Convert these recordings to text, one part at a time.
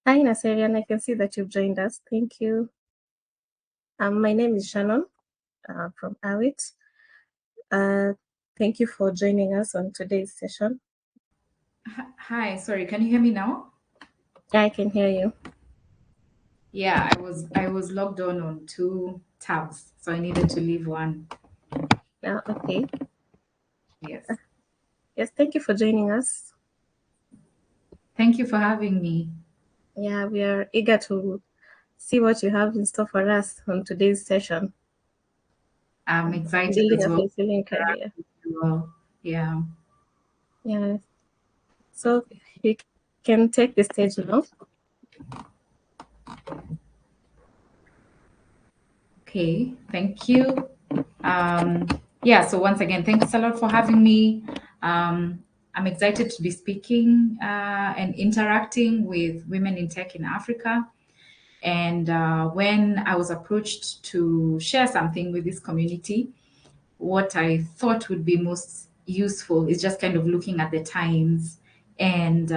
Hi, Naserian. I can see that you've joined us. Thank you. My name is Shannon from AWIT. Thank you for joining us on today's session. Hi, sorry, can you hear me now? I can hear you. Yeah, I was logged on two tabs, so I needed to leave one. Okay. Yes. Yes, thank you for joining us. Thank you for having me. Yeah, we are eager to see what you have in store for us on today's session. I'm excited Building as a well. fulfilling career. Well, yeah. Yeah. So you can take the stage now. Okay, thank you. Um, yeah, so once again, thanks a lot for having me. I'm excited to be speaking and interacting with women in tech in Africa. And when I was approached to share something with this community, what I thought would be most useful is just kind of looking at the times and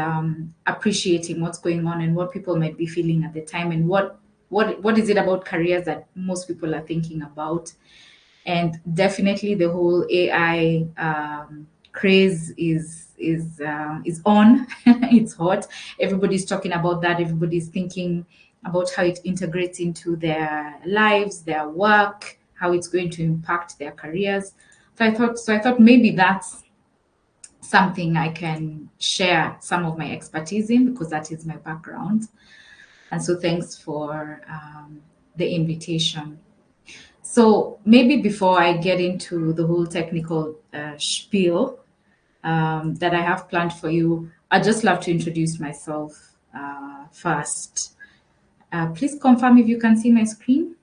appreciating what's going on and what people might be feeling at the time and what is it about careers that most people are thinking about. And definitely the whole AI craze is on. It's hot. Everybody's talking about that. Everybody's thinking about how it integrates into their lives, their work, how it's going to impact their careers. So I thought maybe that's something I can share some of my expertise in because that is my background. And so thanks for the invitation. So maybe before I get into the whole technical spiel that I have planned for you, I'd just love to introduce myself first. Please confirm if you can see my screen.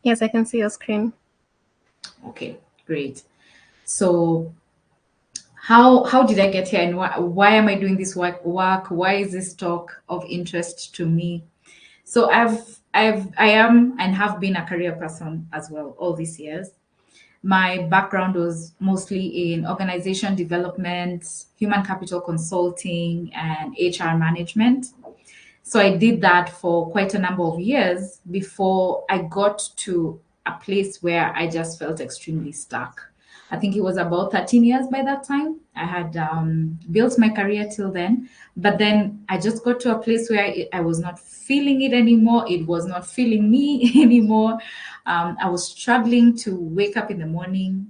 Yes, I can see your screen. Okay, great. So how did I get here, and why am I doing this work? Why is this talk of interest to me? So I am and have been a career person as well all these years. My background was mostly in organization development, human capital consulting, and HR management. So I did that for quite a number of years before I got to a place where I just felt extremely stuck. I think it was about 13 years by that time. I had built my career till then, but then I just got to a place where I was not feeling it anymore. It was not feeling me anymore. I was struggling to wake up in the morning,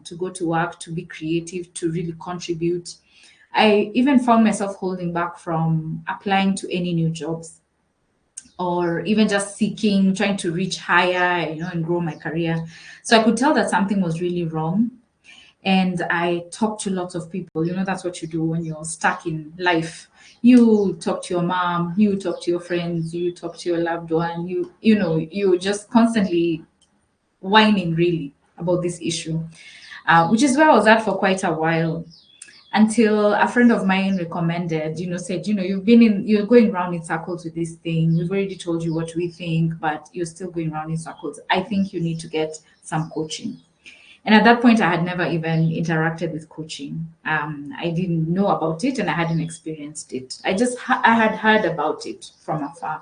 to go to work, to be creative, to really contribute. I even found myself holding back from applying to any new jobs or even just seeking, trying to reach higher, and grow my career. So I could tell that something was really wrong. And I talked to lots of people. That's what you do when you're stuck in life. You talk to your mom, you talk to your friends, you talk to your loved one, you just constantly whining really about this issue, which is where I was at for quite a while until a friend of mine recommended, said, you're going round in circles with this thing. We've already told you what we think, but you're still going round in circles. I think you need to get some coaching. And at that point, I had never even interacted with coaching. I didn't know about it and I hadn't experienced it. I had heard about it from afar.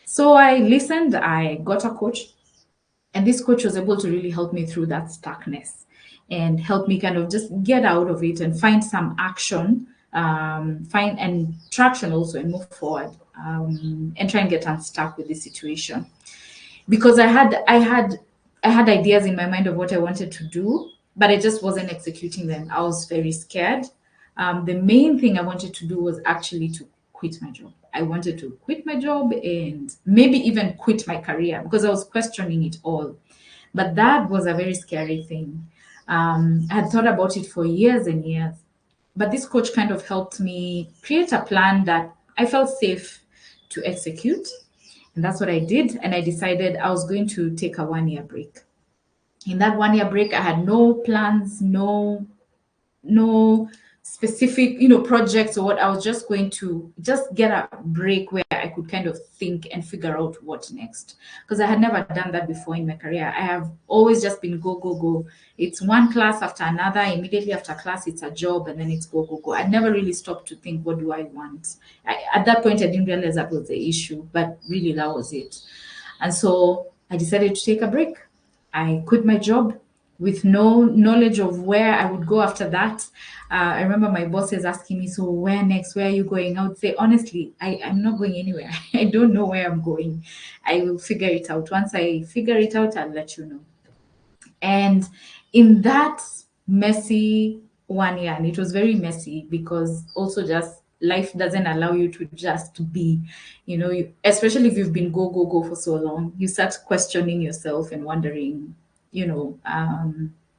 So I listened, I got a coach, and this coach was able to really help me through that stuckness and help me kind of just get out of it and find some action, find and traction also, and move forward, and try and get unstuck with this situation. Because I had ideas in my mind of what I wanted to do, but I just wasn't executing them. I was very scared. The main thing I wanted to do was actually to quit my job. I wanted to quit my job and maybe even quit my career because I was questioning it all. But that was a very scary thing. I had thought about it for years and years. But this coach kind of helped me create a plan that I felt safe to execute. And that's what I did. And I decided I was going to take a 1 year break. In that 1 year break, I had no plans, no specific, projects or what. I was just going to just get a break where I could kind of think and figure out what next. Because I had never done that before in my career. I have always just been go, go, go. It's one class after another. Immediately after class, it's a job, and then it's go, go, go. I never really stopped to think, what do I want? At that point, I didn't realize that was the issue, but really that was it. And so I decided to take a break. I quit my job with no knowledge of where I would go after that. I remember my bosses asking me, so where next? Where are you going? I would say, honestly, I'm not going anywhere. I don't know where I'm going. I will figure it out. Once I figure it out, I'll let you know. And in that messy 1 year, and it was very messy because also just life doesn't allow you to just be, especially if you've been go, go, go for so long, you start questioning yourself and wondering,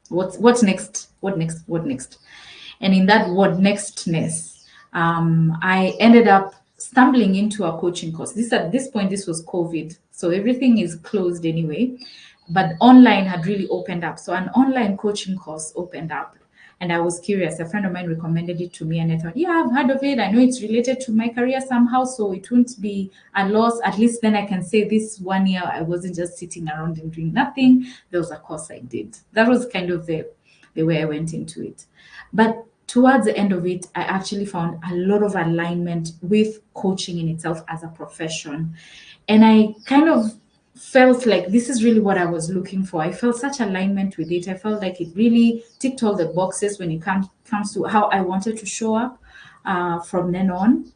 what's next? What next? What next? And in that what nextness, I ended up stumbling into a coaching course. At this point, this was COVID, so everything is closed anyway. But online had really opened up. So an online coaching course opened up. And I was curious. A friend of mine recommended it to me, and I thought, yeah, I've heard of it. I know it's related to my career somehow, so it won't be a loss. At least then I can say this 1 year I wasn't just sitting around and doing nothing. There was a course I did. That was kind of the way I went into it. But towards the end of it, I actually found a lot of alignment with coaching in itself as a profession. And I kind of felt like this is really what I was looking for. I felt such alignment with it. I felt like it really ticked all the boxes when it comes to how I wanted to show up from then on.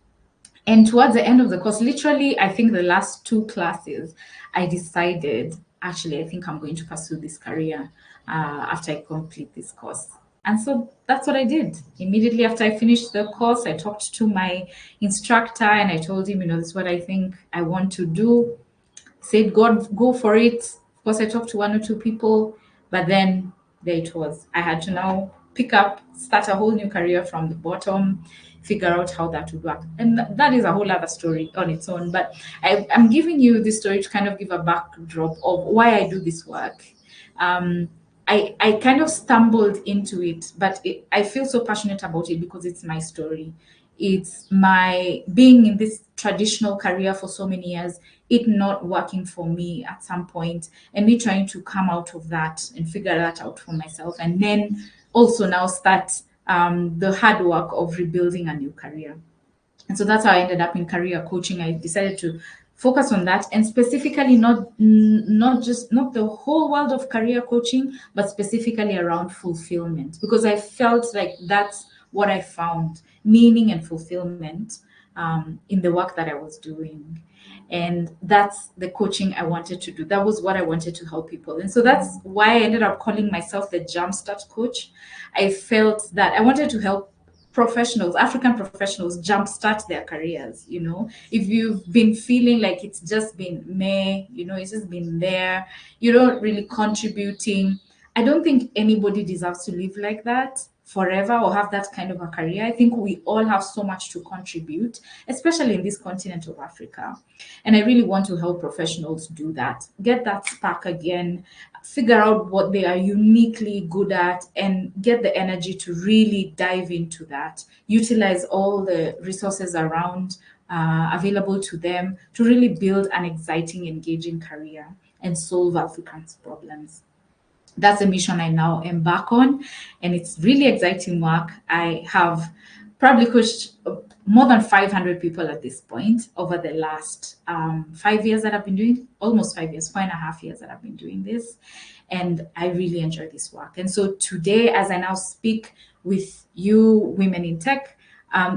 And towards the end of the course, literally, I think the last 2 classes, I decided, actually, I think I'm going to pursue this career after I complete this course. And so that's what I did. Immediately after I finished the course, I talked to my instructor and I told him, this is what I think I want to do. Said, God, go for it. Of course, I talked to 1 or 2 people, but then there it was. I had to now pick up, start a whole new career from the bottom, figure out how that would work. And that is a whole other story on its own. But I'm giving you this story to kind of give a backdrop of why I do this work. I kind of stumbled into it, but I feel so passionate about it because it's my story. It's my being in this traditional career for so many years, it not working for me at some point, and me trying to come out of that and figure that out for myself. And then also now start the hard work of rebuilding a new career. And so that's how I ended up in career coaching. I decided to focus on that, and specifically not the whole world of career coaching, but specifically around fulfillment, because I felt like that's what I found meaning and fulfillment in the work that I was doing. And that's the coaching I wanted to do. That was what I wanted to help people. And so that's why I ended up calling myself the Jumpstart Coach. I felt that I wanted to help African professionals jumpstart their careers. If you've been feeling like it's just been it's just been there, you're not really contributing. I don't think anybody deserves to live like that forever or have that kind of a career. I think we all have so much to contribute, especially in this continent of Africa. And I really want to help professionals do that, get that spark again, figure out what they are uniquely good at, and get the energy to really dive into that, utilize all the resources around available to them to really build an exciting, engaging career and solve Africans' problems. That's a mission I now embark on, and it's really exciting work. I have probably coached more than 500 people at this point over the last 5 years that I've been doing, almost 5 years, 4.5 years that I've been doing this. And I really enjoy this work. And so today, as I now speak with you, women in tech,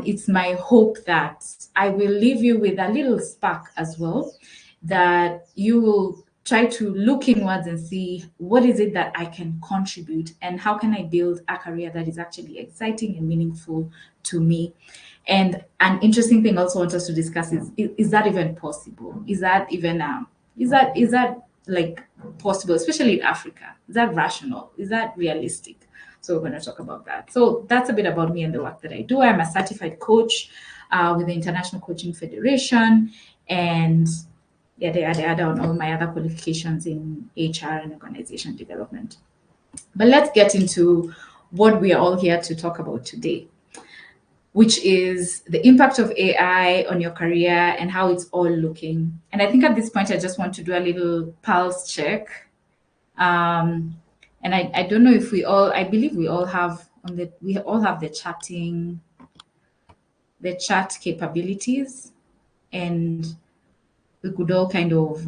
it's my hope that I will leave you with a little spark as well, that you will try to look inwards and see what is it that I can contribute and how can I build a career that is actually exciting and meaningful to me. And an interesting thing also I want us to discuss is that even possible? Is that even is that like possible, especially in Africa? Is that rational? Is that realistic? So we're going to talk about that. So that's a bit about me and the work that I do. I'm a certified coach with the International Coaching Federation, and yada on all my other qualifications in HR and organization development. But let's get into what we are all here to talk about today. which is the impact of AI on your career and how it's all looking. And I think at this point, I just want to do a little pulse check. And I don't know if I believe we all have the chat capabilities, and we could all kind of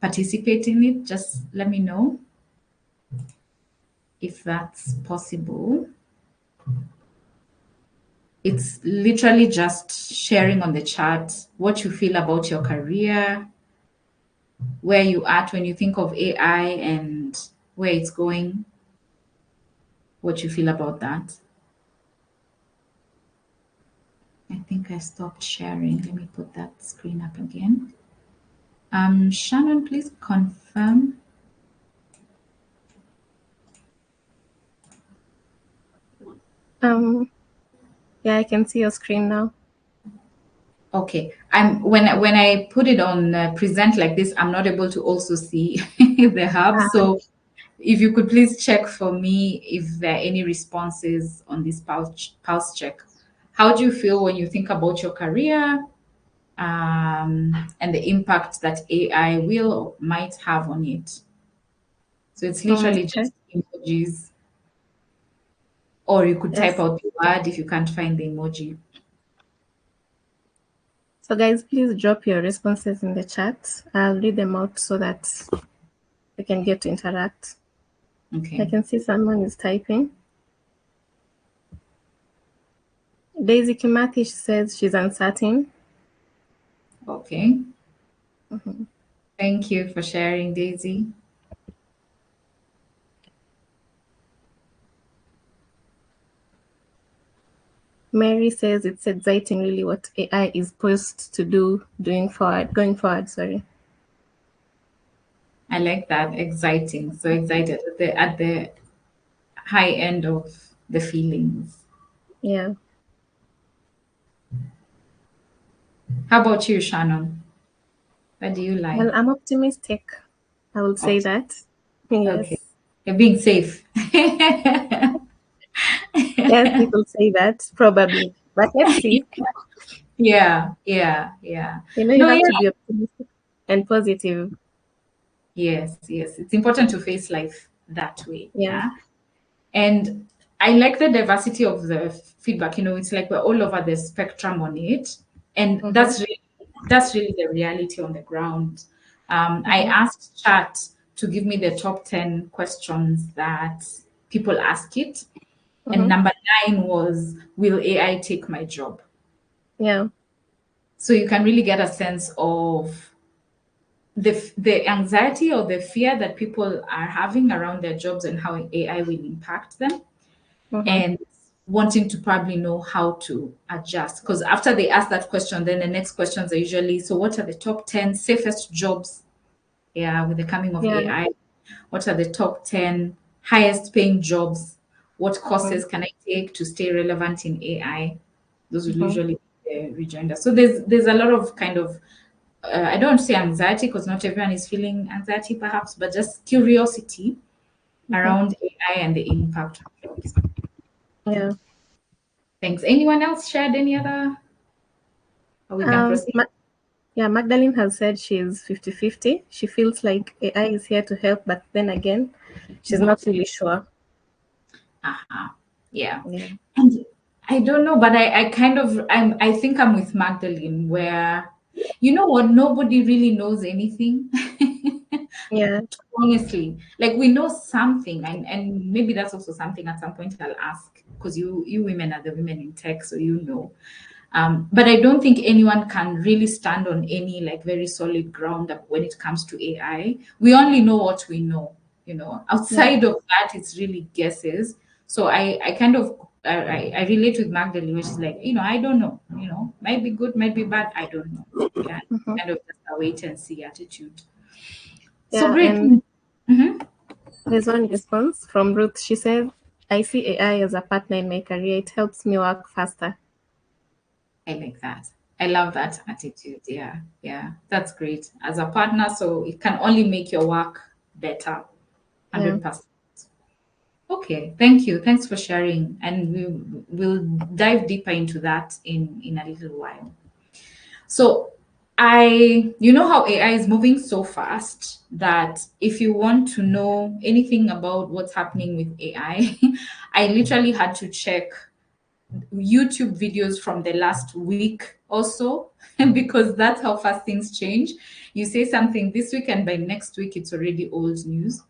participate in it. Just let me know if that's possible. It's literally just sharing on the chat what you feel about your career, where you at when you think of AI and where it's going, what you feel about that. I think I stopped sharing. Let me put that screen up again. Shannon, please confirm. Yeah, I can see your screen now. Okay. When I put it on present like this, I'm not able to also see the hub. So if you could please check for me if there are any responses on this pulse check. How do you feel when you think about your career, and the impact that AI will or might have on it? So it's literally Okay. just emojis, or you could type Yes. out the word if you can't find the emoji. So guys, please drop your responses in the chat. I'll read them out so that we can get to interact. Okay. I can see someone is typing. Daisy Kimathi says she's uncertain. Okay. Mm-hmm. Thank you for sharing, Daisy. Mary says it's exciting really what AI is poised to do going forward, sorry. I like that. Exciting. So excited at the high end of the feelings. Yeah. How about you, Shannon? What do you like? Well, I'm optimistic. I will say that. Okay. Yes. You're being safe. Yes, people say that, probably. But let's see. Yeah, yeah, yeah. You No, have yeah. to be optimistic and positive. Yes, yes. It's important to face life that way. Yeah. Yeah. And I like the diversity of the feedback. It's like we're all over the spectrum on it. And Mm-hmm. that's really the reality on the ground. I Mm-hmm. asked chat to give me the top 10 questions that people ask it. And Mm-hmm. number 9 was, will AI take my job? Yeah. So you can really get a sense of the anxiety or the fear that people are having around their jobs and how AI will impact them, Mm-hmm. and wanting to probably know how to adjust. Because after they ask that question, then the next questions are usually, so what are the top 10 safest jobs, yeah, with the coming of Yeah. AI? What are the top 10 highest paying jobs? What Mm-hmm. courses can I take to stay relevant in AI? Those will Mm-hmm. usually be the rejoinder. So there's a lot of kind of I don't say anxiety because not everyone is feeling anxiety perhaps, but just curiosity Mm-hmm. around AI and the impact on jobs. Yeah. Thanks. Anyone else shared any other? Or we can proceed. Yeah, Magdalene has said she's 50-50. She feels like AI is here to help, but then again, she's not really sure. Uh-huh. Yeah. Yeah. And I don't know, but I kind of I think I'm with Magdalene where you know what, nobody really knows anything. Yeah. Honestly, like we know something, and maybe that's also something at some point I'll ask because you women are the women in tech, so but I don't think anyone can really stand on any like very solid ground when it comes to AI. We only know what we know, Yeah. outside of that it's really guesses. So I kind of I relate with Magdalene, which is like, I don't know, might be good, might be bad, I don't know. Yeah, Mm-hmm. kind of just a wait and see attitude. So Yeah. great. And Mhm. there's one response from Ruth. She says, I see AI as a partner in my career. It helps me work faster. I like that. I love that attitude. Yeah, yeah, that's great. As a partner, so it can only make your work better, Yeah. 100%. Okay, thank you. Thanks for sharing. And we'll dive deeper into that in a little while. So you know how AI is moving so fast that if you want to know anything about what's happening with AI, I literally had to check YouTube videos from the last week or so, because that's how fast things change. You say something this week, and by next week, it's already old news.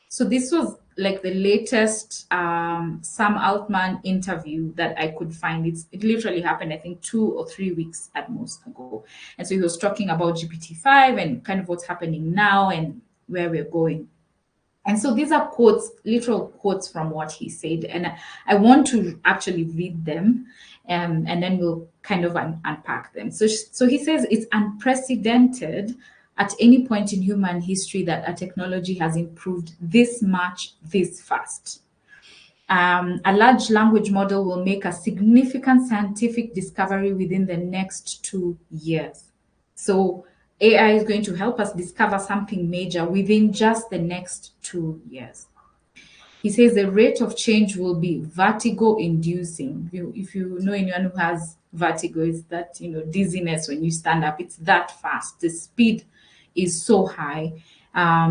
So this was like the latest Sam Altman interview that I could find. It literally happened, I think, 2 or 3 weeks at most ago. And so he was talking about GPT-5 and kind of what's happening now and where we're going. And so these are quotes, literal quotes from what he said. And I want to actually read them, and then we'll kind of unpack them. So he says it's unprecedented at any point in human history that a technology has improved this much, this fast. A large language model will make a significant scientific discovery within the next 2 years. So AI is going to help us discover something major within just the next 2 years. He says the rate of change will be vertigo inducing. If you know anyone who has vertigo, it's that, dizziness when you stand up. It's that fast. The speed is so high.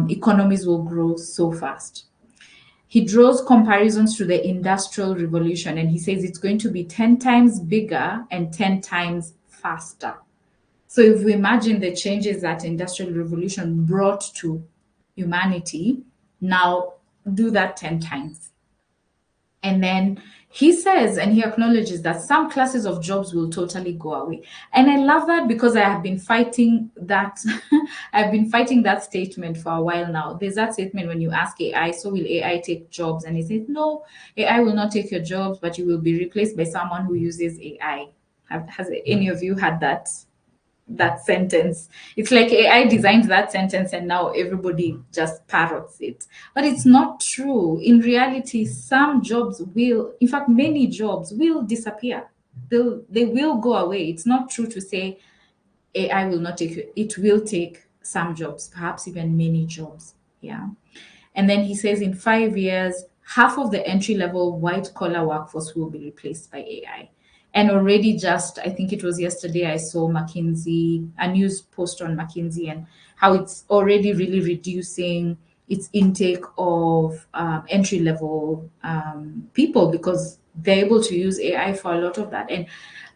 Economies will grow so fast. He draws comparisons to the Industrial Revolution, and he says it's going to be 10 times bigger and 10 times faster. So if we imagine the changes that Industrial Revolution brought to humanity, now do that 10 times. And then he says, and he acknowledges that some classes of jobs will totally go away. And I love that because I have been fighting that. I've been fighting that statement for a while now. There's that statement when you ask AI, so will AI take jobs? And he says, no, AI will not take your jobs, but you will be replaced by someone who uses AI. Has any of you had that sentence? It's like AI designed that sentence and now everybody just parrots it. But it's not true. In reality, some jobs will, in fact, many jobs will disappear. They will go away. It's not true to say AI will not take you. It will take some jobs, perhaps even many jobs. Yeah. And then he says in 5 years, half of the entry level white collar workforce will be replaced by AI. And already just, I think it was yesterday, I saw McKinsey, a news post on McKinsey, and how it's already really reducing its intake of entry level people because they're able to use AI for a lot of that. And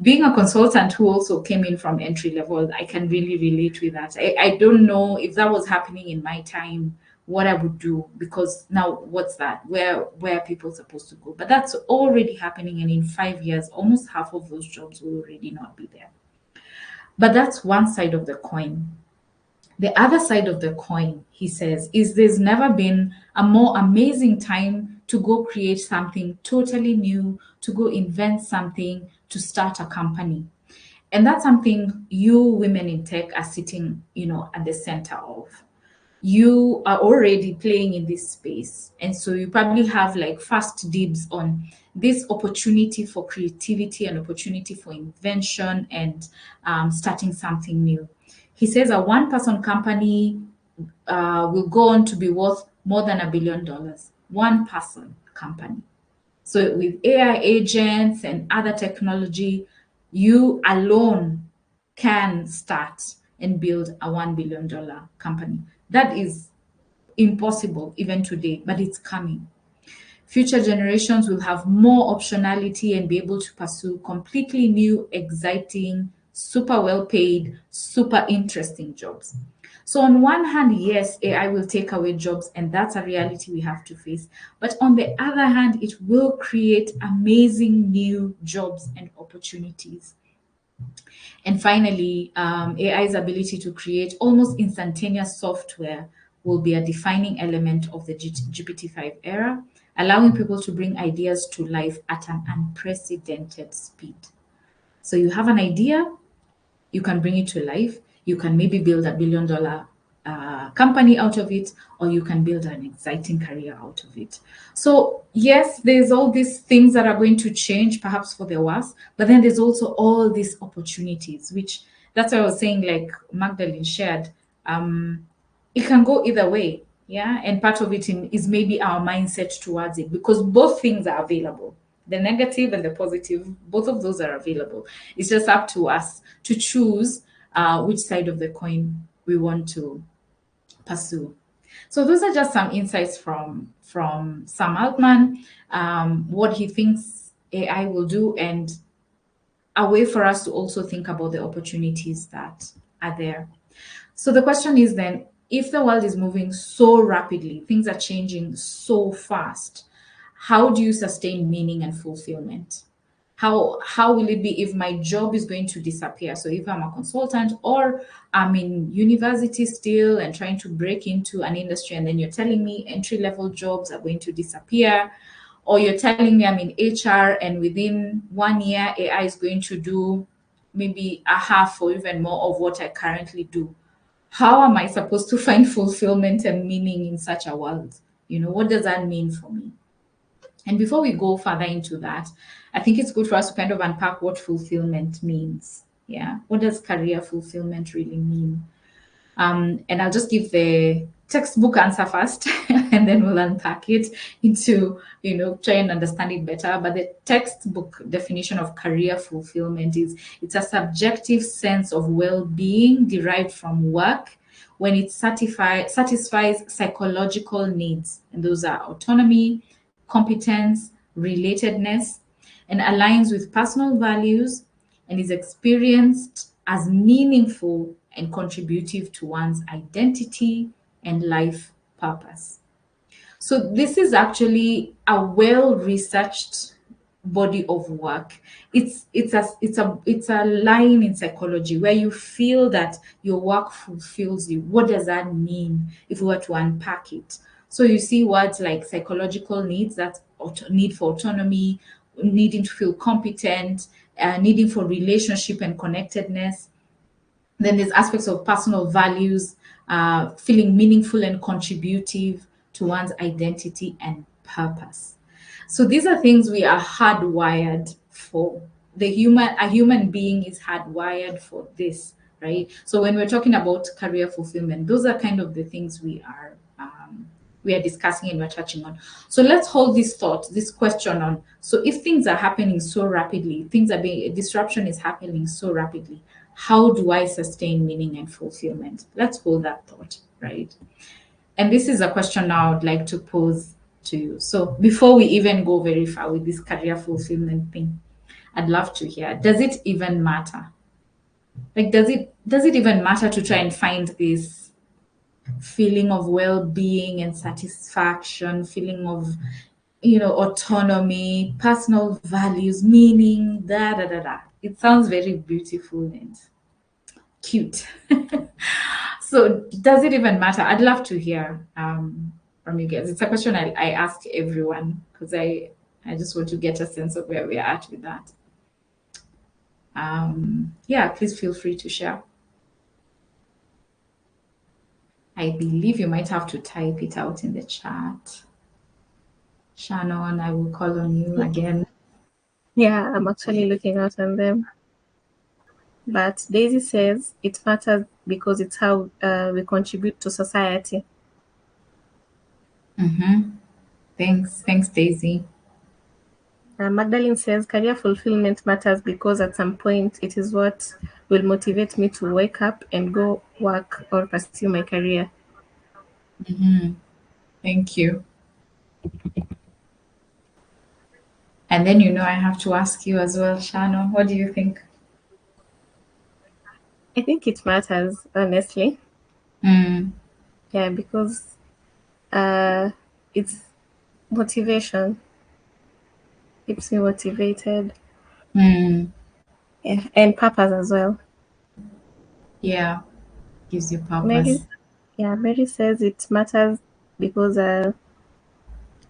being a consultant who also came in from entry level, I can really relate with that. I don't know if that was happening in my time, what I would do, because now what's that? Where are people supposed to go? But that's already happening, and in 5 years, almost half of those jobs will already not be there. But that's one side of the coin. The other side of the coin, he says, is there's never been a more amazing time to go create something totally new, to go invent something, to start a company. And that's something you women in tech are sitting, at the center of. You are already playing in this space, and so you probably have like first dibs on this opportunity for creativity and opportunity for invention and starting something new. He says a one-person company will go on to be worth more than $1 billion. One-person company. So with AI agents and other technology, you alone can start and build a $1 billion company. That is impossible even today, but it's coming. Future generations will have more optionality and be able to pursue completely new, exciting, super well paid, super interesting jobs. So, on one hand, yes, AI will take away jobs, and that's a reality we have to face. But on the other hand, it will create amazing new jobs and opportunities. And finally, AI's ability to create almost instantaneous software will be a defining element of the GPT-5 era, allowing people to bring ideas to life at an unprecedented speed. So you have an idea, you can bring it to life. You can maybe build $1 billion company out of it, or you can build an exciting career out of it. So yes, there's all these things that are going to change, perhaps for the worse, but then there's also all these opportunities, which that's what I was saying, like Magdalene shared. It can go either way. Yeah, and part of it is maybe our mindset towards it, because both things are available. The negative and the positive, both of those are available. It's just up to us to choose which side of the coin we want to pursue. So those are just some insights from Sam Altman, what he thinks AI will do, and a way for us to also think about the opportunities that are there. So the question is then, if the world is moving so rapidly, things are changing so fast, how do you sustain meaning and fulfillment? How will it be if my job is going to disappear? So if I'm a consultant or I'm in university still and trying to break into an industry, and then you're telling me entry level jobs are going to disappear, or you're telling me I'm in HR and within 1 year AI is going to do maybe a half or even more of what I currently do. How am I supposed to find fulfillment and meaning in such a world? What does that mean for me? And before we go further into that, I think it's good for us to kind of unpack what fulfillment means. Yeah. What does career fulfillment really mean? And I'll just give the textbook answer first, and then we'll unpack it into, try and understand it better. But the textbook definition of career fulfillment is it's a subjective sense of well-being derived from work when it satisfies psychological needs. And those are autonomy, competence, relatedness, and aligns with personal values and is experienced as meaningful and contributive to one's identity and life purpose. So this is actually a well-researched body of work. It's a line in psychology where you feel that your work fulfills you. What does that mean if we were to unpack it? So you see words like psychological needs, that's need for autonomy, needing to feel competent, needing for relationship and connectedness. Then there's aspects of personal values, feeling meaningful and contributive to one's identity and purpose. So these are things we are hardwired for. A human being is hardwired for this, right? So when we're talking about career fulfillment, those are kind of the things we are discussing and we're touching on. So let's hold this thought, this question on. So if things are happening so rapidly, disruption is happening so rapidly, how do I sustain meaning and fulfillment? Let's hold that thought, right? And this is a question now I'd like to pose to you. So before we even go very far with this career fulfillment thing, I'd love to hear, does it even matter? Like, does it even matter to try and find this feeling of well-being and satisfaction, feeling of autonomy, personal values, meaning, da da da da. It sounds very beautiful and cute. So does it even matter? I'd love to hear from you guys. It's a question I ask everyone because I just want to get a sense of where we are at with that. Yeah, please feel free to share. I believe you might have to type it out in the chat. Shannon, I will call on you again. Yeah, I'm actually looking out on them. But Daisy says it matters because it's how we contribute to society. Thanks, Daisy. Magdalene says career fulfillment matters because at some point it is what will motivate me to wake up and go work or pursue my career. Thank you. And then I have to ask you as well, Shannon, what do you think? I think it matters, honestly. Yeah, because it's motivation. Keeps me motivated. Yeah, and purpose as well. Yeah, gives you Mary, purpose. Mary says it matters because of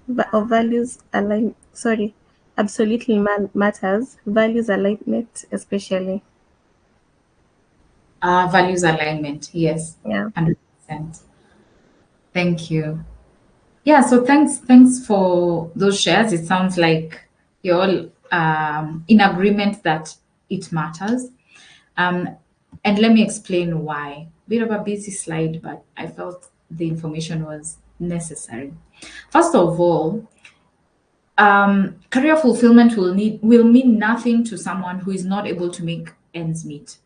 values align. Sorry, absolutely matters. Values alignment, especially. Values alignment. Yes, Yeah. 100%. Thank you. Yeah, so thanks for those shares. It sounds like you're all in agreement that it matters. And let me explain why. Bit of a busy slide, but I felt the information was necessary. First of all, career fulfillment will mean nothing to someone who is not able to make ends meet,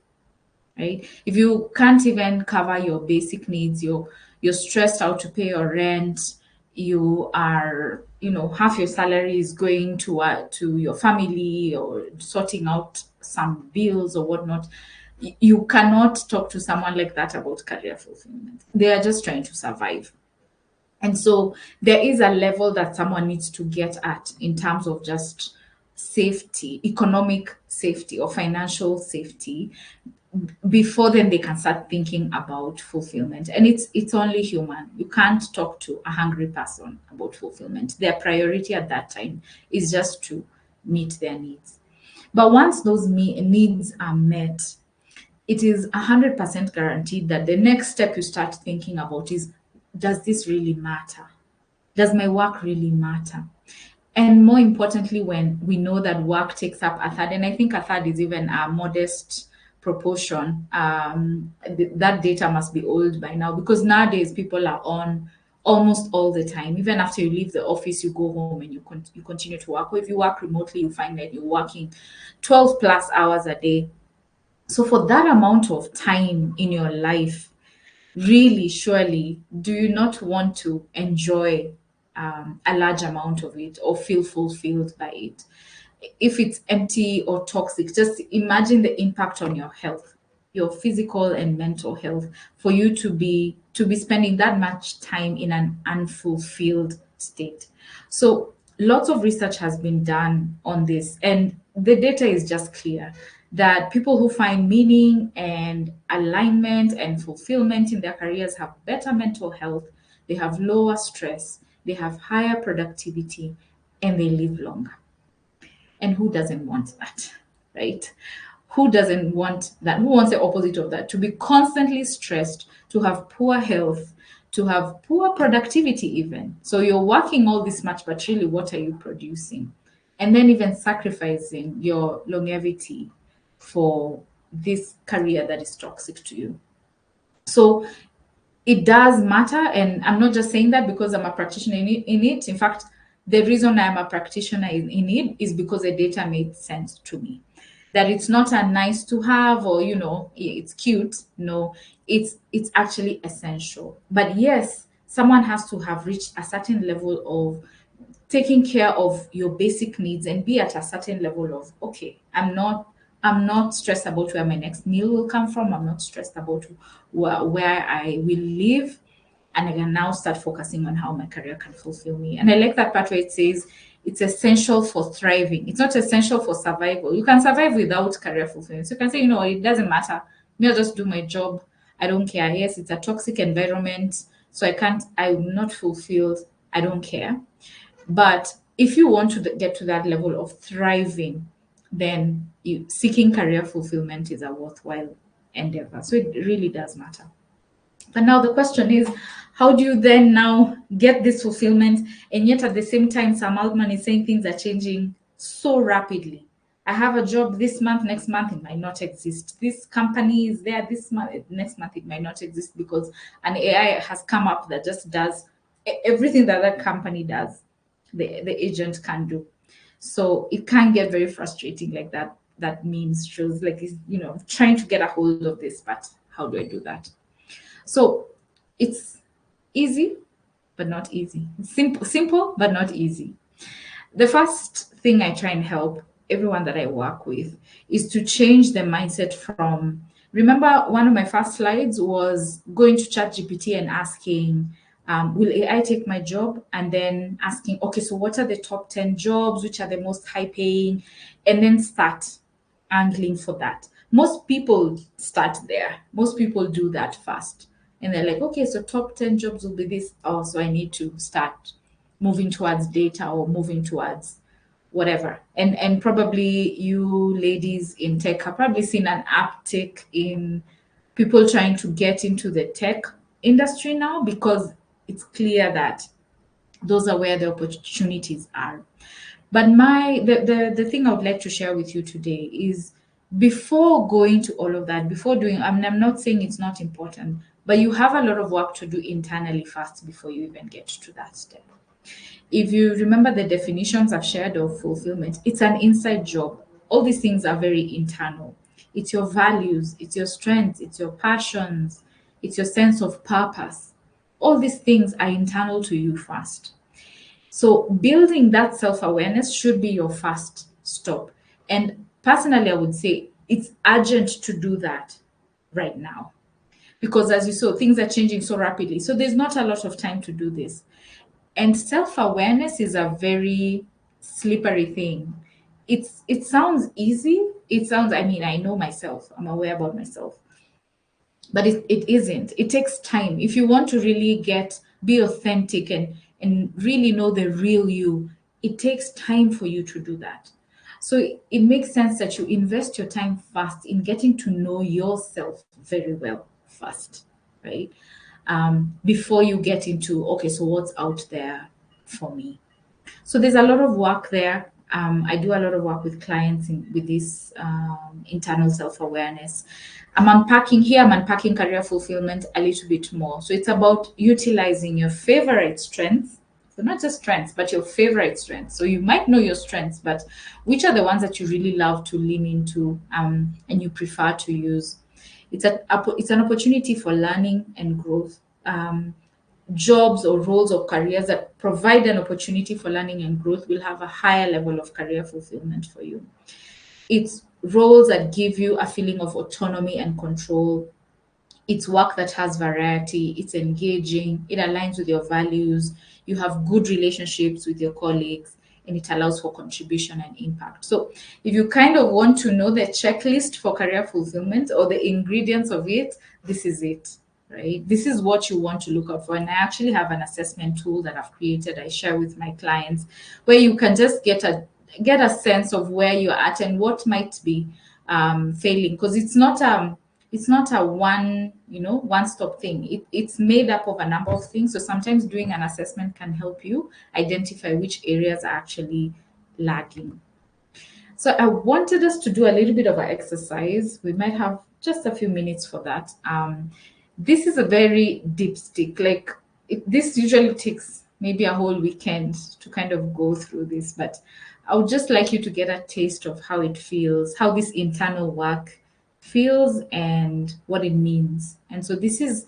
right? If you can't even cover your basic needs, you're stressed out to pay your rent, you are, half your salary is going to your family or sorting out some bills or whatnot. You cannot talk to someone like that about career fulfillment. They are just trying to survive. And so there is a level that someone needs to get at in terms of just safety, economic safety or financial safety, before then they can start thinking about fulfillment. And it's only human. You can't talk to a hungry person about fulfillment. Their priority at that time is just to meet their needs. But once those needs are met, it is 100% guaranteed that the next step you start thinking about is, does this really matter? Does my work really matter? And more importantly, when we know that work takes up a third, and I think a third is even a modest proportion, that data must be old by now, because nowadays people are on almost all the time. Even after you leave the office, you go home and you continue to work. Or if you work remotely, you find that you're working 12 plus hours a day. So for that amount of time in your life, really, surely, do you not want to enjoy a large amount of it or feel fulfilled by it? If it's empty or toxic, just imagine the impact on your health, your physical and mental health, for you to be spending that much time in an unfulfilled state. So lots of research has been done on this, and the data is just clear that people who find meaning and alignment and fulfillment in their careers have better mental health, they have lower stress, they have higher productivity, and they live longer. And who doesn't want that, right? Who doesn't want that? Who wants the opposite of that? To be constantly stressed, to have poor health, to have poor productivity, even. So you're working all this much, but really, what are you producing? And then even sacrificing your longevity for this career that is toxic to you. So it does matter, and I'm not just saying that because I'm a practitioner in it. In fact, the reason I'm a practitioner in it is because the data made sense to me, that it's not a nice to have, or it's cute. No, it's actually essential. But yes, someone has to have reached a certain level of taking care of your basic needs and be at a certain level of, okay, I'm not stressed about where my next meal will come from. I'm not stressed about where I will live. And I can now start focusing on how my career can fulfill me. And I like that part where it says it's essential for thriving. It's not essential for survival. You can survive without career fulfillment. So you can say, it doesn't matter. Me, I'll just do my job. I don't care. Yes, it's a toxic environment. So I'm not fulfilled. I don't care. But if you want to get to that level of thriving, then seeking career fulfillment is a worthwhile endeavor. So it really does matter. But now the question is, how do you then now get this fulfillment? And yet at the same time, Sam Altman is saying things are changing so rapidly. I have a job this month, next month it might not exist. This company is there this month, next month it might not exist because an AI has come up that just does everything that that company does, the agent can do. So it can get very frustrating, like that memes shows, like, trying to get a hold of this, but how do I do that? So it's easy, but not easy. It's simple, but not easy. The first thing I try and help everyone that I work with is to change the mindset from, remember, one of my first slides was going to ChatGPT and asking, will AI take my job? And then asking, okay, so what are the top 10 jobs? Which are the most high paying? And then start angling for that. Most people start there. Most people do that first. And they're like, okay, so top 10 jobs will be this. Oh, so I need to start moving towards data or moving towards whatever. And probably you ladies in tech have probably seen an uptick in people trying to get into the tech industry now, because it's clear that those are where the opportunities are. But the thing I would like to share with you today is, before going to all of that, before doing, I'm not saying it's not important, but you have a lot of work to do internally first before you even get to that step. If you remember the definitions I've shared of fulfillment, it's an inside job. All these things are very internal. It's your values, it's your strengths, it's your passions, it's your sense of purpose. All these things are internal to you first. So building that self-awareness should be your first stop. And personally, I would say it's urgent to do that right now. Because as you saw, things are changing so rapidly. So there's not a lot of time to do this. And self-awareness is a very slippery thing. It sounds easy. It sounds, I mean, I know myself. I'm aware about myself. But it isn't. It takes time. If you want to really be authentic and really know the real you, it takes time for you to do that. So it makes sense that you invest your time first in getting to know yourself very well first, right? Before you get into, okay, so what's out there for me? So there's a lot of work there. I do a lot of work with clients with this internal self-awareness. I'm unpacking career fulfillment a little bit more. So it's about utilizing your favorite strengths. So not just strengths, but your favorite strengths. So you might know your strengths, but which are the ones that you really love to lean into and you prefer to use? It's an opportunity for learning and growth. Jobs or roles or careers that provide an opportunity for learning and growth will have a higher level of career fulfillment for you. It's roles that give you a feeling of autonomy and control. It's work that has variety, it's engaging, it aligns with your values, you have good relationships with your colleagues, and it allows for contribution and impact. So, if you kind of want to know the checklist for career fulfillment or the ingredients of it, this is it, right? This is what you want to look out for. And I actually have an assessment tool that I've created, I share with my clients, where you can just get a sense of where you're at and what might be failing, because it's not a one stop thing. It's made up of a number of things. So sometimes doing an assessment can help you identify which areas are actually lagging. So I wanted us to do a little bit of an exercise. We might have just a few minutes for that. This is a very deep stick. This usually takes maybe a whole weekend to kind of go through this, but I would just like you to get a taste of how it feels, how this internal work feels, and what it means. And so this is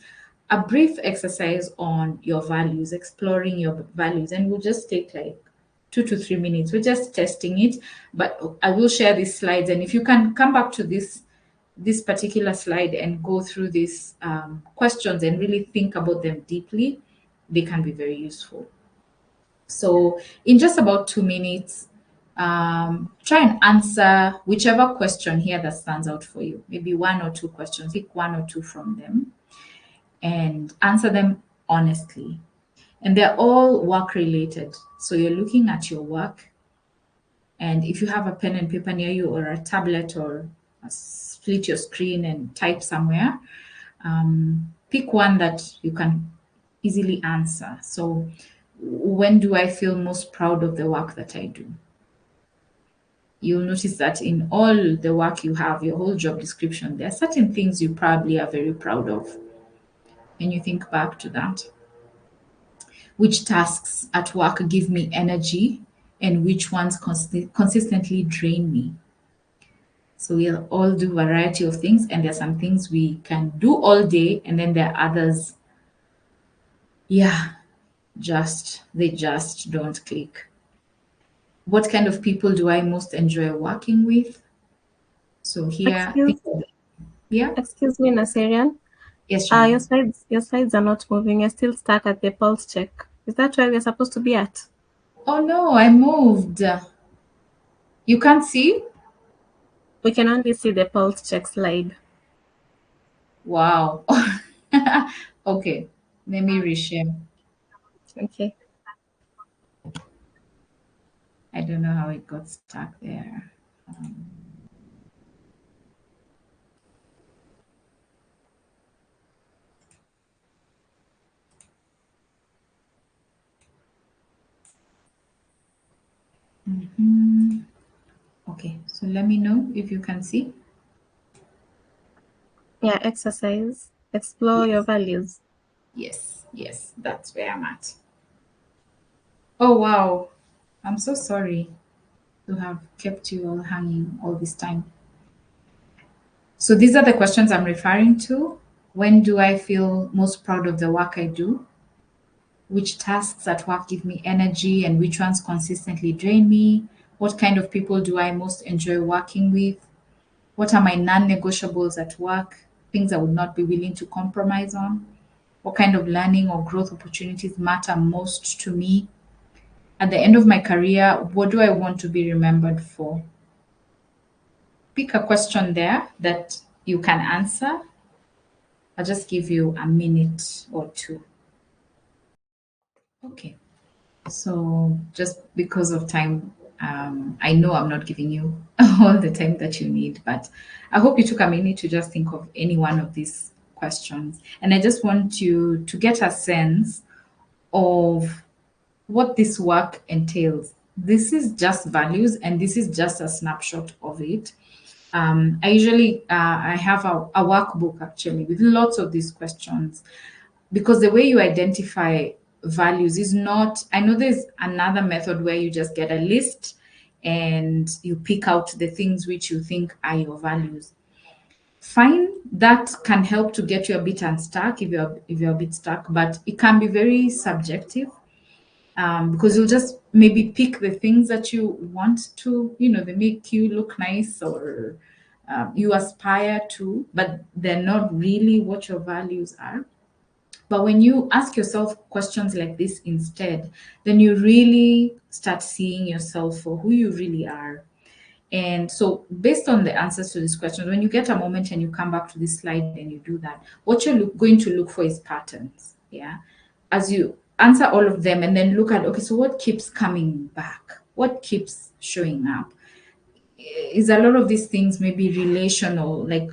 a brief exercise on your values, exploring your values, and we'll just take like 2 to 3 minutes. We're just testing it, but I will share these slides, and if you can come back to this particular slide and go through these questions and really think about them deeply, they can be very useful. So in just about 2 minutes, try and answer whichever question here that stands out for you. Maybe one or two questions, pick one or two from them and answer them honestly. And they're all work related. So you're looking at your work. And if you have a pen and paper near you or a tablet or split your screen and type somewhere, pick one that you can easily answer. So, when do I feel most proud of the work that I do? You'll notice that in all the work you have, your whole job description, there are certain things you probably are very proud of. And you think back to that. Which tasks at work give me energy and which ones consistently drain me? So we'll all do variety of things, and there are some things we can do all day, and then there are others, yeah, they just don't click. What kind of people do I most enjoy working with? So here, Excuse, think of it. Yeah, excuse me, Naserian. yes, Your Shannon. slides are not moving. You're still stuck at the pulse check. Is that where we're supposed to be at? Oh no, I moved. You can't see? We can only see the pulse check slide. Wow. Okay, let me reshare. Okay. I don't know how it got stuck there. Mhm. Okay, so let me know if you can see. Yeah, exercise. Explore your Yes, values. yes, that's where I'm at. Oh, wow. I'm so sorry to have kept you all hanging all this time. So, these are the questions I'm referring to. When do I feel most proud of the work I do? Which tasks at work give me energy and which ones consistently drain me? What kind of people do I most enjoy working with? What are my non negotiables at work? Things I would not be willing to compromise on? What kind of learning or growth opportunities matter most to me? At the end of my career, what do I want to be remembered for? Pick a question there that you can answer. I'll just give you a minute or two. Okay. So, just because of time, I know I'm not giving you all the time that you need, but I hope you took a minute to just think of any one of these questions. And I just want you to get a sense of what this work entails. This is just values, and this is just a snapshot of it. I have a workbook actually with lots of these questions because the way you identify values is not. I know there's another method where you just get a list and you pick out the things which you think are your values. Fine, that can help to get you a bit unstuck if you're a bit stuck, but it can be very subjective because you'll just maybe pick the things that you want to, they make you look nice or you aspire to, but they're not really what your values are. But when you ask yourself questions like this instead, then you really start seeing yourself for who you really are. And so, based on the answers to these questions, when you get a moment and you come back to this slide and you do that, what you're going to look for is patterns. Yeah. As you answer all of them and then look at, okay, so what keeps coming back? What keeps showing up? Is a lot of these things maybe relational, like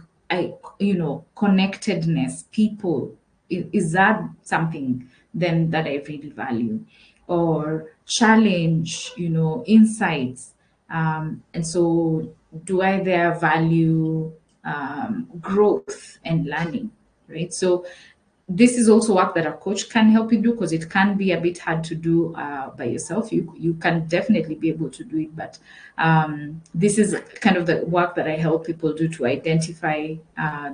connectedness, people. Is that something then that I really value? Or challenge, insights. And so do I there value growth and learning, right? So this is also work that a coach can help you do because it can be a bit hard to do by yourself. You can definitely be able to do it, but this is kind of the work that I help people do to identify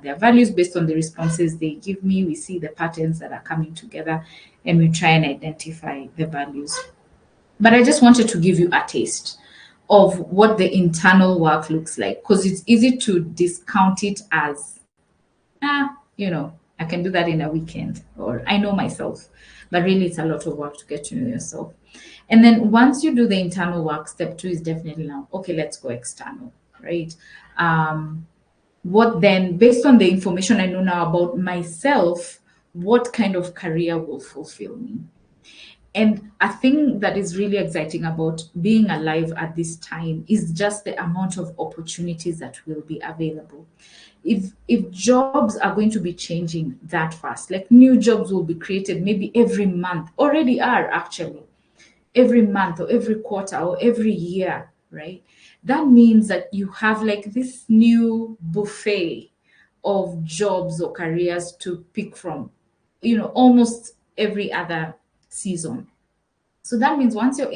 their values based on the responses they give me. We see the patterns that are coming together, and we try and identify the values. But I just wanted to give you a taste of what the internal work looks like because it's easy to discount it as I can do that in a weekend, or I know myself. But really, it's a lot of work to get to know yourself. And then once you do the internal work, step two is definitely now, okay, let's go external, right? What then, based on the information I know now about myself, what kind of career will fulfill me? And a thing that is really exciting about being alive at this time is just the amount of opportunities that will be available. If jobs are going to be changing that fast, like new jobs will be created maybe every month, already are actually, every month or every quarter or every year, right? That means that you have like this new buffet of jobs or careers to pick from, almost every other season. So that means once you're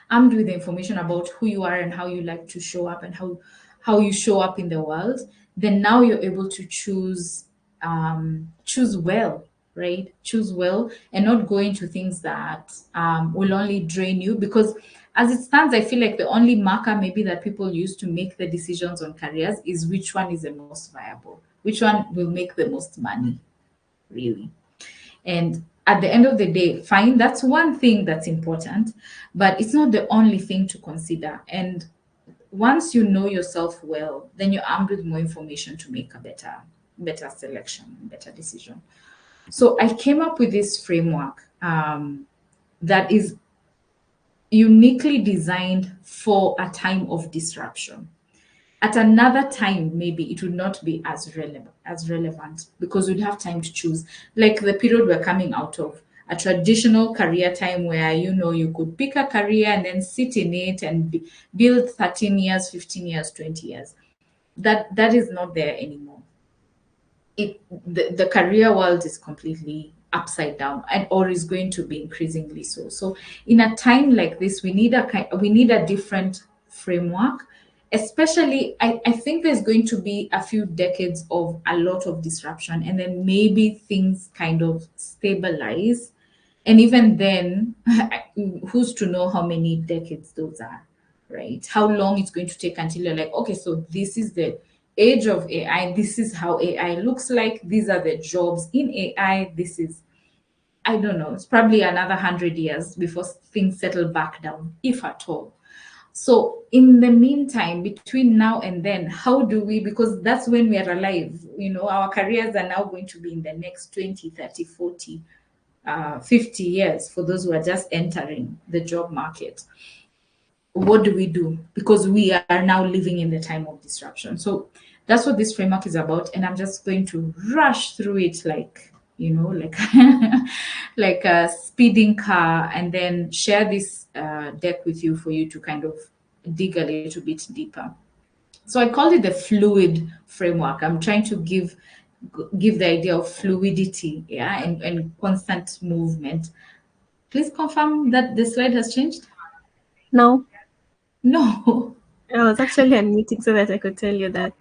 armed with the information about who you are and how you like to show up and how you show up in the world, then now you're able to choose well, right? Choose well and not go into things that will only drain you. Because as it stands, I feel like the only marker maybe that people use to make the decisions on careers is which one is the most viable, which one will make the most money, really. And at the end of the day, fine, that's one thing that's important, but it's not the only thing to consider. And once you know yourself well, then you're armed with more information to make a better selection, better decision. So I came up with this framework that is uniquely designed for a time of disruption. At another time, maybe it would not be as relevant because we'd have time to choose. Like the period we're coming out of, a traditional career time where you could pick a career and then sit in it and build 13 years, 15 years, 20 years. That is not there anymore. the career world is completely upside down, and or is going to be increasingly so. So in a time like this, we need a different framework. Especially, I think there's going to be a few decades of a lot of disruption, and then maybe things kind of stabilize. And even then, who's to know how many decades those are, right? How long it's going to take until you're like, okay, so this is the age of AI. This is how AI looks like. These are the jobs in AI. This is, I don't know, it's probably another 100 years before things settle back down, if at all. So in the meantime, between now and then, how do we, because that's when we are alive, our careers are now going to be in the next 20, 30, 40, 50 years for those who are just entering the job market. What do we do? Because we are now living in the time of disruption. So that's what this framework is about. And I'm just going to rush through it like, like like a speeding car, and then share this deck with you for you to kind of dig a little bit deeper. So I called it the fluid framework. I'm trying to give the idea of fluidity, yeah, and constant movement. Please confirm that the slide has changed. No, No. I was actually unmuting so that I could tell you that.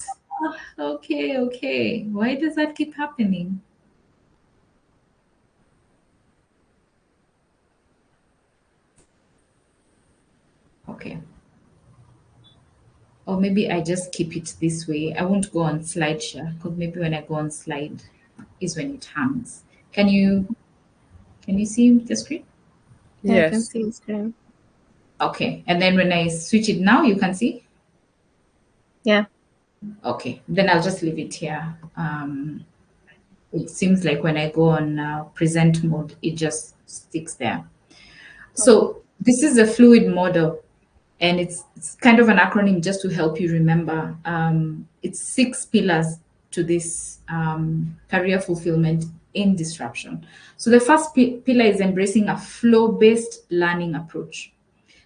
Okay. Why does that keep happening? Okay. Or maybe I just keep it this way. I won't go on slide share, because maybe when I go on slide is when it hangs. Can you see the screen? Yeah, I can Yes. see the screen. Okay. And then when I switch it now, you can see? Yeah. Okay. Then I'll just leave it here. It seems like when I go on present mode, it just sticks there. So this is a fluid model, and it's kind of an acronym just to help you remember. It's 6 pillars to this career fulfillment in disruption. So the first pillar is embracing a flow-based learning approach.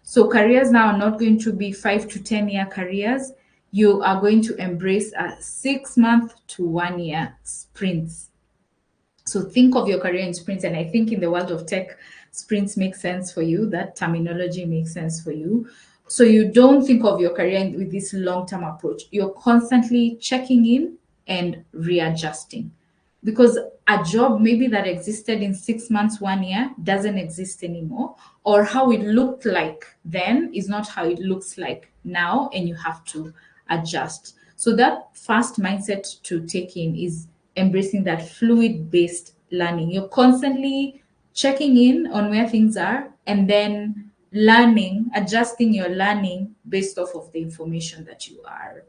So careers now are not going to be 5 to 10-year careers. You are going to embrace a 6-month to 1-year sprints. So think of your career in sprints, and I think in the world of tech, sprints make sense for you. That terminology makes sense for you. So you don't think of your career with this long-term approach. You're constantly checking in and readjusting, because a job maybe that existed in 6 months, 1 year doesn't exist anymore, or how it looked like then is not how it looks like now, and you have to adjust. So that first mindset to take in is embracing that fluid based learning. You're constantly checking in on where things are, and then learning, adjusting your learning based off of the information that you are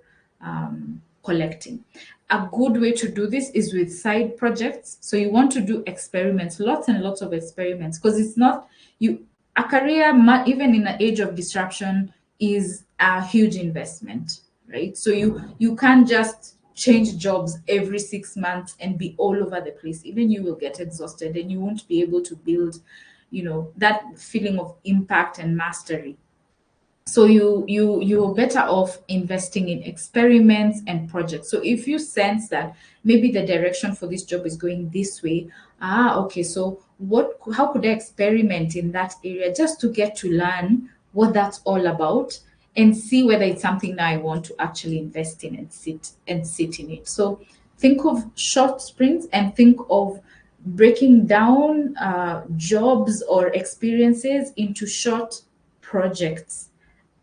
collecting. A good way to do this is with side projects. So you want to do experiments, lots and lots of experiments, because it's not you a career, even in an age of disruption, is a huge investment, right? So you can't just change jobs every 6 months and be all over the place. Even you will get exhausted, and you won't be able to build, that feeling of impact and mastery. So you're better off investing in experiments and projects. So if you sense that maybe the direction for this job is going this way, okay, so how could I experiment in that area just to get to learn what that's all about, and see whether it's something that I want to actually invest in and sit in it. So think of short sprints, and think of breaking down jobs or experiences into short projects,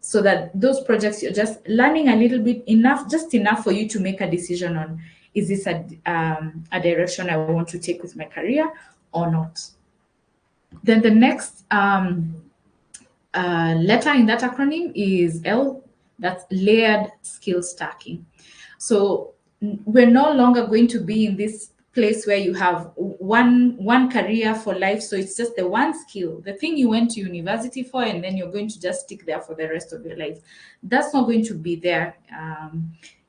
so that those projects you're just learning a little bit, just enough for you to make a decision on, is this a direction I want to take with my career or not. Then the next letter in that acronym is L. That's layered skill stacking. So we're no longer going to be in this place where you have one career for life. So it's just the one skill, the thing you went to university for, and then you're going to just stick there for the rest of your life. That's not going to be there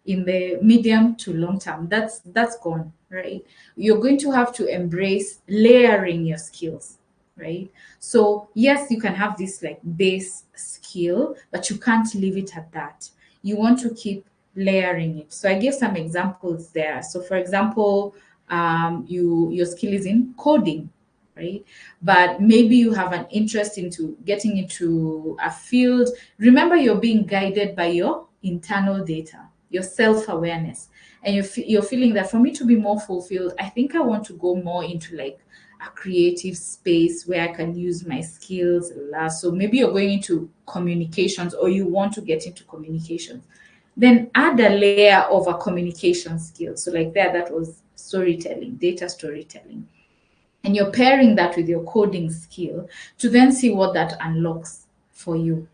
in the medium to long term. That's gone, right? You're going to have to embrace layering your skills, right? So yes, you can have this like base skill, but you can't leave it at that. You want to keep layering it. So I gave some examples there. So for example, your skill is in coding, right? But maybe you have an interest into getting into a field. Remember, you're being guided by your internal data, your self-awareness, and you're feeling that for me to be more fulfilled, I think I want to go more into like a creative space where I can use my skills. So maybe you're going into communications, or you want to get into communications. Then add a layer of a communication skill. So like that was storytelling, data storytelling. And you're pairing that with your coding skill to then see what that unlocks for you.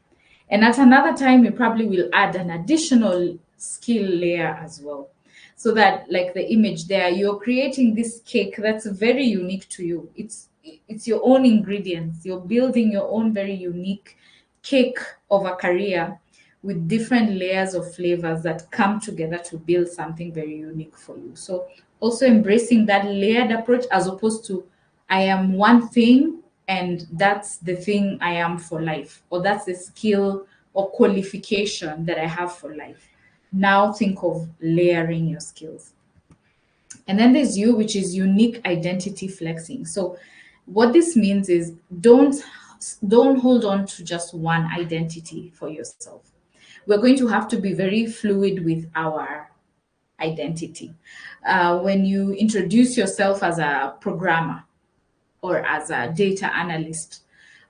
And at another time, you probably will add an additional skill layer as well. So that, like the image there, you're creating this cake that's very unique to you. It's your own ingredients. You're building your own very unique cake of a career with different layers of flavors that come together to build something very unique for you. So also embracing that layered approach, as opposed to I am one thing and that's the thing I am for life, or that's the skill or qualification that I have for life. Now think of layering your skills. And then there's you, which is unique identity flexing. So what this means is don't hold on to just one identity for yourself. We're going to have to be very fluid with our identity. When you introduce yourself as a programmer or as a data analyst,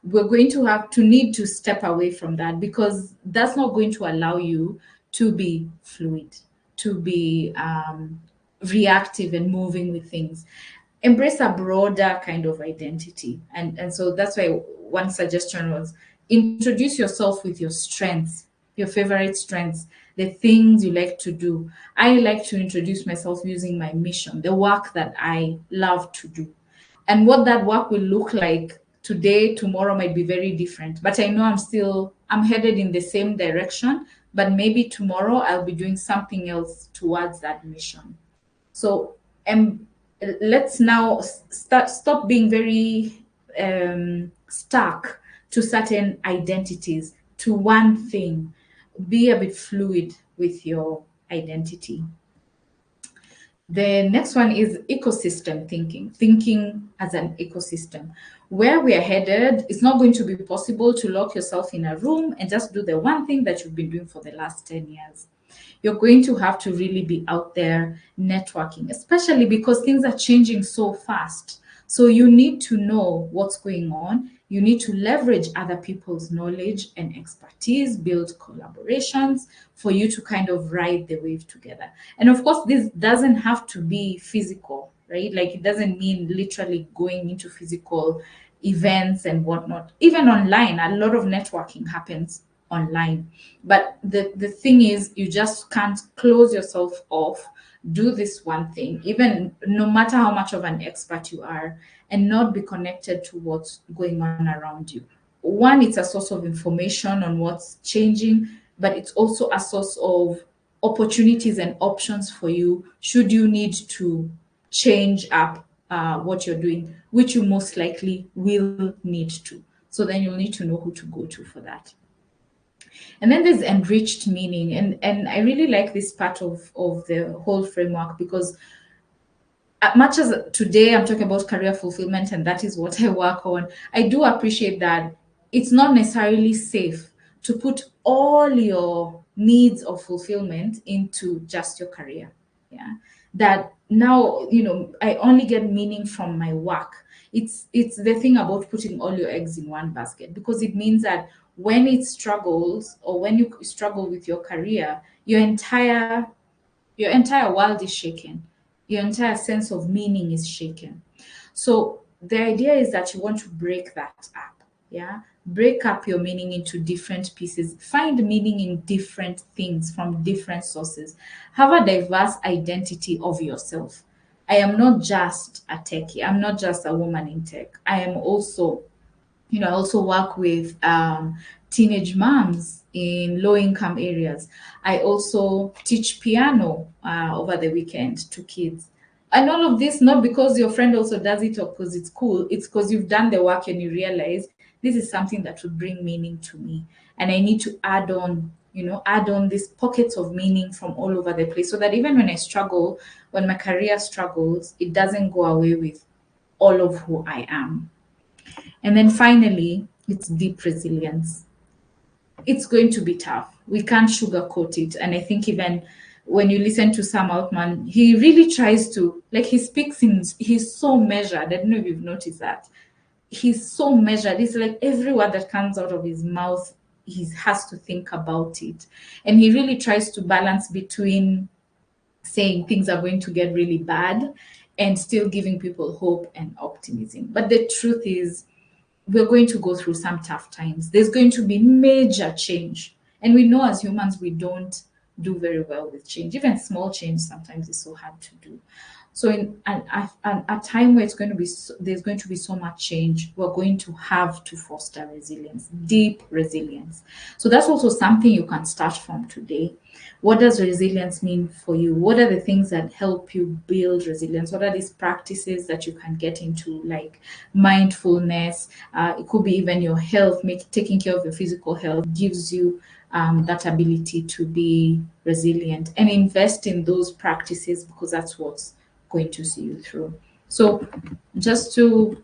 we're going to have to need to step away from that, because that's not going to allow you to be fluid, to be reactive and moving with things. Embrace a broader kind of identity. And so that's why one suggestion was introduce yourself with your strengths, your favorite strengths, the things you like to do. I like to introduce myself using my mission, the work that I love to do. And what that work will look like today, tomorrow might be very different. But I know I'm headed in the same direction, but maybe tomorrow I'll be doing something else towards that mission. So let's now stop being very stuck to certain identities, to one thing. Be a bit fluid with your identity. The next one is ecosystem thinking, thinking as an ecosystem. Where we are headed, it's not going to be possible to lock yourself in a room and just do the one thing that you've been doing for the last 10 years. You're going to have to really be out there networking, especially because things are changing so fast. So you need to know what's going on. You need to leverage other people's knowledge and expertise, build collaborations for you to kind of ride the wave together. And of course, this doesn't have to be physical, right? Like it doesn't mean literally going into physical events and whatnot. Even online, a lot of networking happens online. But the thing is, you just can't close yourself off, do this one thing, even no matter how much of an expert you are, and not be connected to what's going on around you. One, it's a source of information on what's changing, but it's also a source of opportunities and options for you should you need to change up what you're doing, which you most likely will need to. So then you'll need to know who to go to for that. And then there's enriched meaning. And I really like this part of the whole framework, because much as today I'm talking about career fulfillment and that is what I work on, I do appreciate that it's not necessarily safe to put all your needs of fulfillment into just your career. Yeah. That now, I only get meaning from my work. It's the thing about putting all your eggs in one basket, because it means that when it struggles, or when you struggle with your career, your entire world is shaken. Your entire sense of meaning is shaken. So the idea is that you want to break that up. Yeah. Break up your meaning into different pieces. Find meaning in different things from different sources. Have a diverse identity of yourself. I am not just a techie. I'm not just a woman in tech. I am also, I also work with teenage moms in low income areas. I also teach piano over the weekend to kids. And all of this, not because your friend also does it or because it's cool, it's because you've done the work and you realize this is something that would bring meaning to me. And I need to add on, add on these pockets of meaning from all over the place, so that even when I struggle, when my career struggles, it doesn't go away with all of who I am. And then finally, it's deep resilience. It's going to be tough. We can't sugarcoat it. And I think even when you listen to Sam Altman, he really tries to, like, he speaks he's so measured. I don't know if you've noticed that. He's so measured. It's like every word that comes out of his mouth, he has to think about it. And he really tries to balance between saying things are going to get really bad and still giving people hope and optimism. But the truth is, we're going to go through some tough times. There's going to be major change. And we know as humans, we don't do very well with change. Even small change sometimes is so hard to do. So in a time where there's going to be so much change, we're going to have to foster resilience, deep resilience. So that's also something you can start from today. What does resilience mean for you? What are the things that help you build resilience? What are these practices that you can get into, like mindfulness? It could be even your health, taking care of your physical health gives you that ability to be resilient, and invest in those practices, because that's what's going to see you through. So just to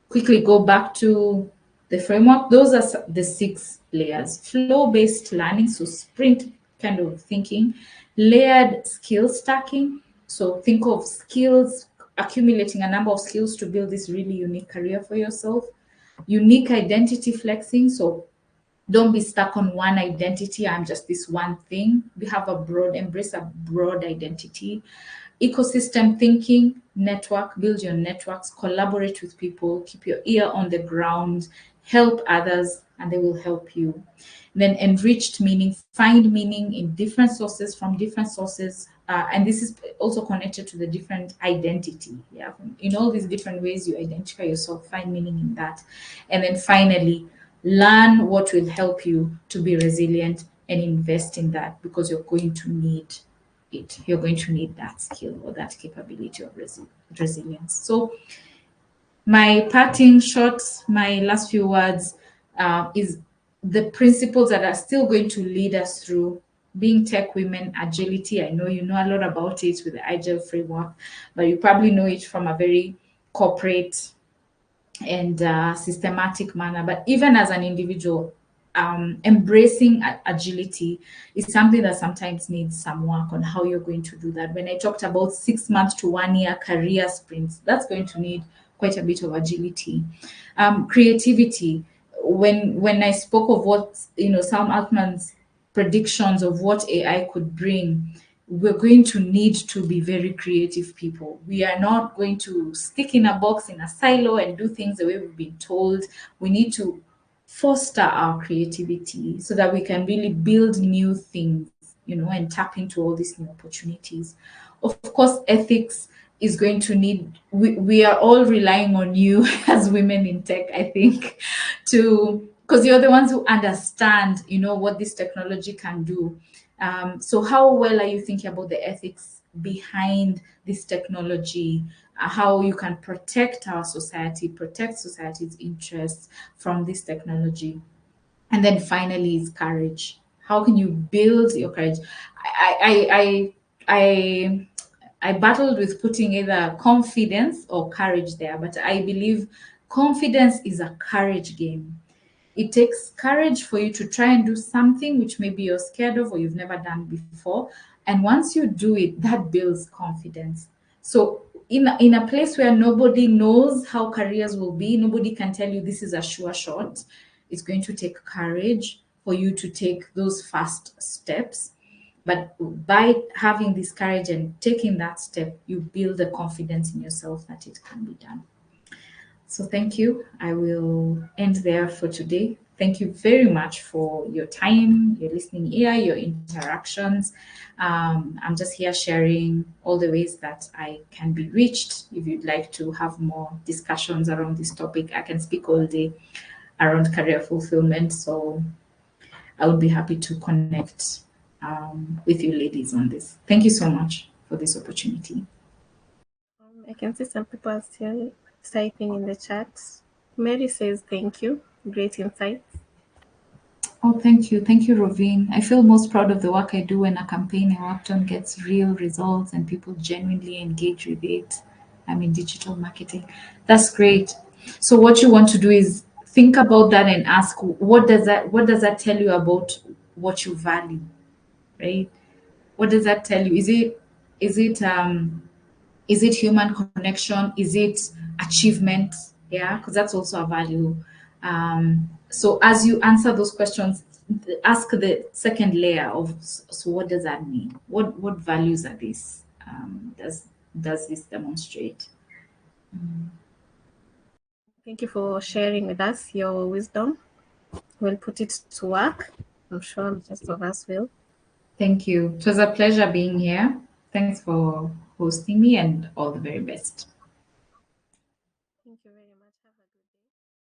quickly go back to the framework, those are the 6 layers: flow-based learning, so sprint kind of thinking; layered skill stacking, so think of skills, accumulating a number of skills to build this really unique career for yourself; unique identity flexing, so don't be stuck on one identity. I'm just this one thing. We have embrace a broad identity. Ecosystem thinking, build your networks, collaborate with people, keep your ear on the ground, help others, and they will help you. Then enriched meaning, find meaning in different sources, from different sources. And this is also connected to the different identity. Yeah, in all these different ways you identify yourself, find meaning in that. And then finally, learn what will help you to be resilient and invest in that, because you're going to need it. You're going to need that skill or that capability of resilience. So my parting shots, my last few words is the principles that are still going to lead us through being tech women. Agility, I know you know a lot about it with the agile framework, but you probably know it from a very corporate and systematic manner. But even as an individual, embracing agility is something that sometimes needs some work on how you're going to do that. When I talked about 6 months to 1 year career sprints, that's going to need quite a bit of agility. Creativity. When I spoke of what Sam Altman's predictions of what AI could bring, we're going to need to be very creative people. We are not going to stick in a box, in a silo, and do things the way we've been told. We need to foster our creativity so that we can really build new things, and tap into all these new opportunities. Of course, ethics is going to need, we are all relying on you as women in tech, I think, because you're the ones who understand, what this technology can do. So how well are you thinking about the ethics behind this technology, how you can protect our society, protect society's interests from this technology? And then finally is courage. How can you build your courage? I battled with putting either confidence or courage there, but I believe confidence is a courage game. It takes courage for you to try and do something which maybe you're scared of or you've never done before. And once you do it, that builds confidence. So in a place where nobody knows how careers will be, nobody can tell you this is a sure shot, it's going to take courage for you to take those first steps. But by having this courage and taking that step, you build the confidence in yourself that it can be done. So thank you. I will end there for today. Thank you very much for your time, your listening ear, your interactions. I'm just here sharing all the ways that I can be reached. If you'd like to have more discussions around this topic, I can speak all day around career fulfillment. So I would be happy to connect with you ladies on this. Thank you so much for this opportunity. I can see some people are still typing in the chat. Mary says thank you. Great insights. Oh, thank you. Thank you, Rovine. I feel most proud of the work I do when a campaign I worked on gets real results and people genuinely engage with it. I'm in digital marketing. That's great. So what you want to do is think about that and ask what does that tell you about what you value, right? What does that tell you? Is it human connection? Is it achievement? Yeah, because that's also a value. So as you answer those questions, ask the second layer of, so what does that mean? What values are these? Does this demonstrate? Thank you for sharing with us your wisdom. We'll put it to work. I'm sure the rest of us will. Thank you. It was a pleasure being here. Thanks for hosting me and all the very best.